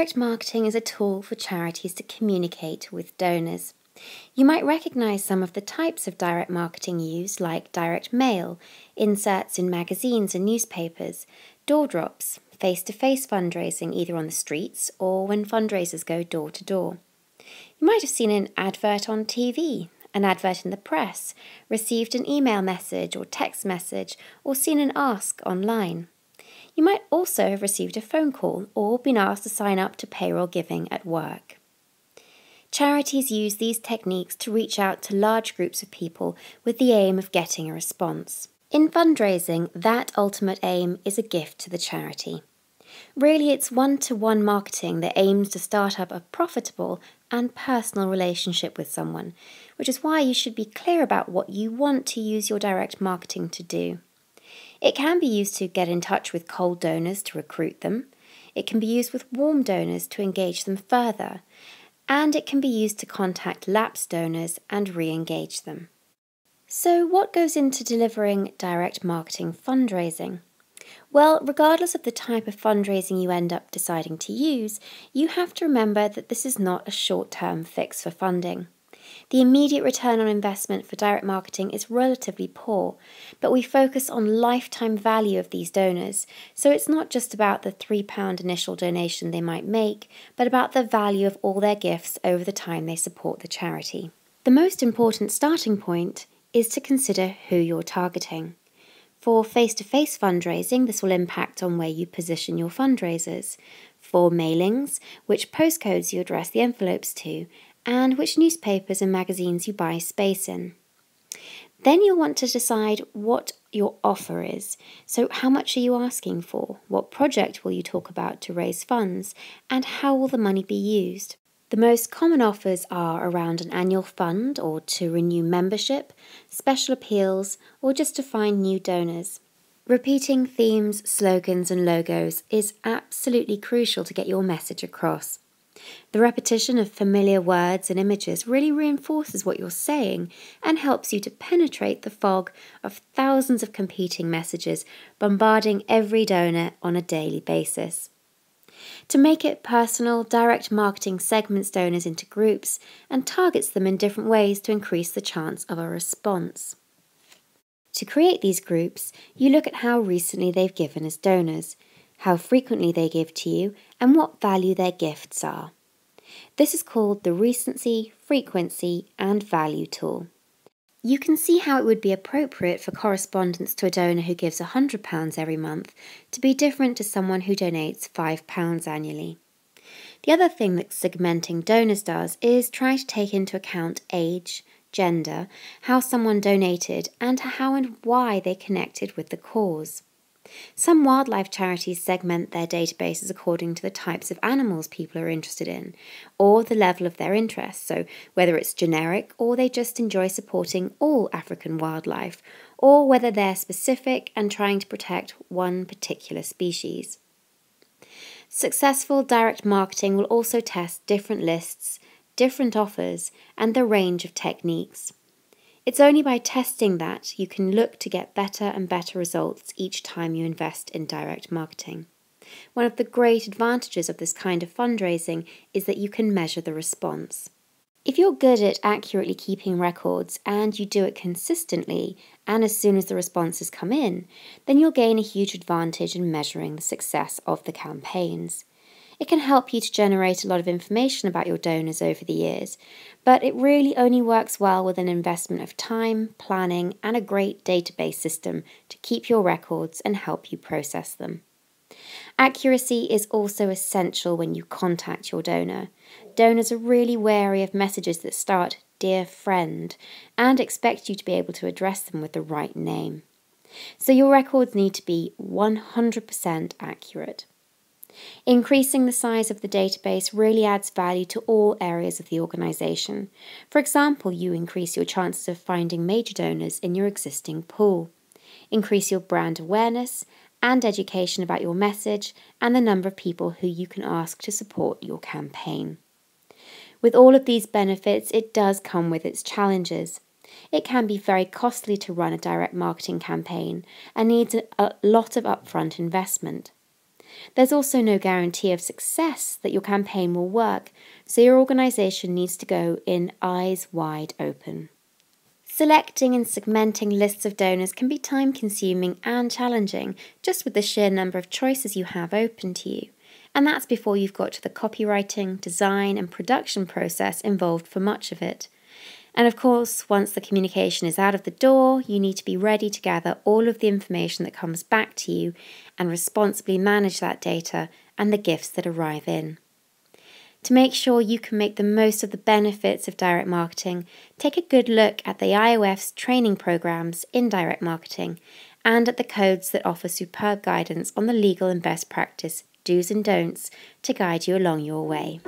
Direct marketing is a tool for charities to communicate with donors. You might recognise some of the types of direct marketing used, like direct mail, inserts in magazines and newspapers, door drops, face-to-face fundraising either on the streets or when fundraisers go door to door. You might have seen an advert on TV, an advert in the press, received an email message or text message, or seen an ask online. You might also have received a phone call or been asked to sign up to payroll giving at work. Charities use these techniques to reach out to large groups of people with the aim of getting a response. In fundraising, that ultimate aim is a gift to the charity. Really, it's one-to-one marketing that aims to start up a profitable and personal relationship with someone, which is why you should be clear about what you want to use your direct marketing to do. It can be used to get in touch with cold donors to recruit them. It can be used with warm donors to engage them further. And it can be used to contact lapsed donors and re-engage them. So what goes into delivering direct marketing fundraising? Well, regardless of the type of fundraising you end up deciding to use, you have to remember that this is not a short-term fix for funding. The immediate return on investment for direct marketing is relatively poor, but we focus on lifetime value of these donors, so it's not just about the £3 initial donation they might make, but about the value of all their gifts over the time they support the charity. The most important starting point is to consider who you're targeting. For face-to-face fundraising, this will impact on where you position your fundraisers. For mailings, which postcodes you address the envelopes to, and which newspapers and magazines you buy space in. Then you'll want to decide what your offer is. So how much are you asking for? What project will you talk about to raise funds? And how will the money be used? The most common offers are around an annual fund or to renew membership, special appeals, or just to find new donors. Repeating themes, slogans, and logos is absolutely crucial to get your message across. The repetition of familiar words and images really reinforces what you're saying and helps you to penetrate the fog of thousands of competing messages bombarding every donor on a daily basis. To make it personal, direct marketing segments donors into groups and targets them in different ways to increase the chance of a response. To create these groups, you look at how recently they've given as donors, how frequently they give to you, and what value their gifts are. This is called the recency, frequency, and value tool. You can see how it would be appropriate for correspondence to a donor who gives £100 every month to be different to someone who donates £5 annually. The other thing that segmenting donors does is try to take into account age, gender, how someone donated, and how and why they connected with the cause. Some wildlife charities segment their databases according to the types of animals people are interested in, or the level of their interest, so whether it's generic or they just enjoy supporting all African wildlife, or whether they're specific and trying to protect one particular species. Successful direct marketing will also test different lists, different offers, and the range of techniques. It's only by testing that you can look to get better and better results each time you invest in direct marketing. One of the great advantages of this kind of fundraising is that you can measure the response. If you're good at accurately keeping records and you do it consistently and as soon as the responses come in, then you'll gain a huge advantage in measuring the success of the campaigns. It can help you to generate a lot of information about your donors over the years, but it really only works well with an investment of time, planning, and a great database system to keep your records and help you process them. Accuracy is also essential when you contact your donor. Donors are really wary of messages that start "Dear Friend" and expect you to be able to address them with the right name. So your records need to be 100% accurate. Increasing the size of the database really adds value to all areas of the organisation. For example, you increase your chances of finding major donors in your existing pool, increase your brand awareness and education about your message and the number of people who you can ask to support your campaign. With all of these benefits, it does come with its challenges. It can be very costly to run a direct marketing campaign and needs a lot of upfront investment. There's also no guarantee of success that your campaign will work, so your organisation needs to go in eyes wide open. Selecting and segmenting lists of donors can be time-consuming and challenging, just with the sheer number of choices you have open to you. And that's before you've got to the copywriting, design and production process involved for much of it. And of course, once the communication is out of the door, you need to be ready to gather all of the information that comes back to you and responsibly manage that data and the gifts that arrive in. To make sure you can make the most of the benefits of direct marketing, take a good look at the IOF's training programs in direct marketing and at the codes that offer superb guidance on the legal and best practice do's and don'ts to guide you along your way.